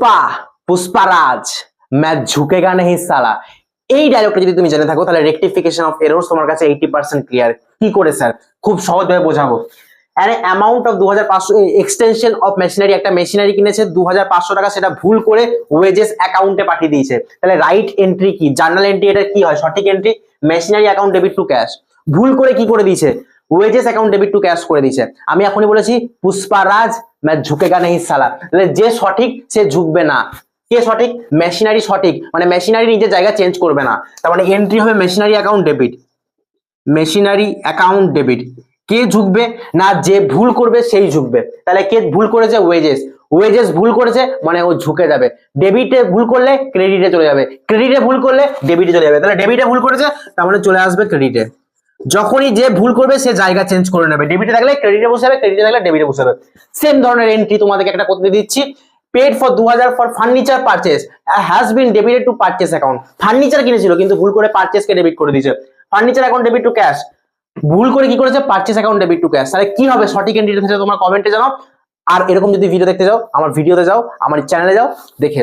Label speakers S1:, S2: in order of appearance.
S1: পুষ্পা পুষ্পারাজ मैं झुकेगा नहीं साला এই ডায়লগটা যদি তুমি জেনে থাকো তাহলে রেকটিফিকেশন অফ এরর্স তোমার কাছে 80% ক্লিয়ার। কি করে স্যার? খুব সহজভাবে বোঝাবো। এর amount of 2500 extension of machinery, একটা মেশিনারি কিনেছে 2500 টাকা, সেটা ভুল করে ওয়েজেস অ্যাকাউন্টে পাঠিয়ে দিয়েছে। তাহলে রাইট এন্ট্রি কি? জার্নাল এন্ট্রি এটা কি হয়? সঠিক entry machinery account debit to cash. ভুল করে কি করে দিয়েছে? Wages account debit to cash করে দিয়েছে। আমি এখনই বলেছি পুষ্পারাজ मैं झुकेगा नहीं साला, তাহলে যে সঠিক সে ঝুঁকবে না। কে সঠিক? মেশিনারি সঠিক, মানে মেশিনারি নিজের জায়গা চেঞ্জ করবে না। তার মানে এন্ট্রি হবে machinery account debit, machinery account debit. কে ঝুঁকবে না? যে ভুল করবে সেই ঝুঁকবে। তাহলে কে ভুল করেছে? ওয়েজেস। ওয়েজেস ভুল করেছে মানে ও ঝুঁকে যাবে। ডেবিটে ভুল করলে ক্রেডিটে চলে যাবে, ক্রেডিটে ভুল করলে ডেবিটে চলে যাবে। তাহলে ডেবিটে ভুল করেছে তার মানে চলে আসবে ক্রেডিটে। যখনই যে ভুল করবে সে জায়গা চেঞ্জ করে নেবে, ডেবিটে থাকলে ক্রেডিটে বসে যাবে, ক্রেডিটে থাকলে ডেবিটে বসে যাবে। সেম ধরনের এন্ট্রি তোমাদেরকে একটা করতে দিচ্ছি। Paid for 2000 for furniture purchase has been debited to purchase account. Furniture কিনেছিল কিন্তু ভুল করে পারচেজ কে ডেবিট করে দিয়েছে। Furniture account debit to cash, ভুল করে কি করেছে? Purchase account debit to cash. তাহলে কি হবে সঠিক এন্ট্রিটা? তোমরা কমেন্টে জানাও। আর এরকম যদি ভিডিও দেখতে যাও আমার ভিডিওতে যাও, আমার চ্যানেলে যাও, দেখে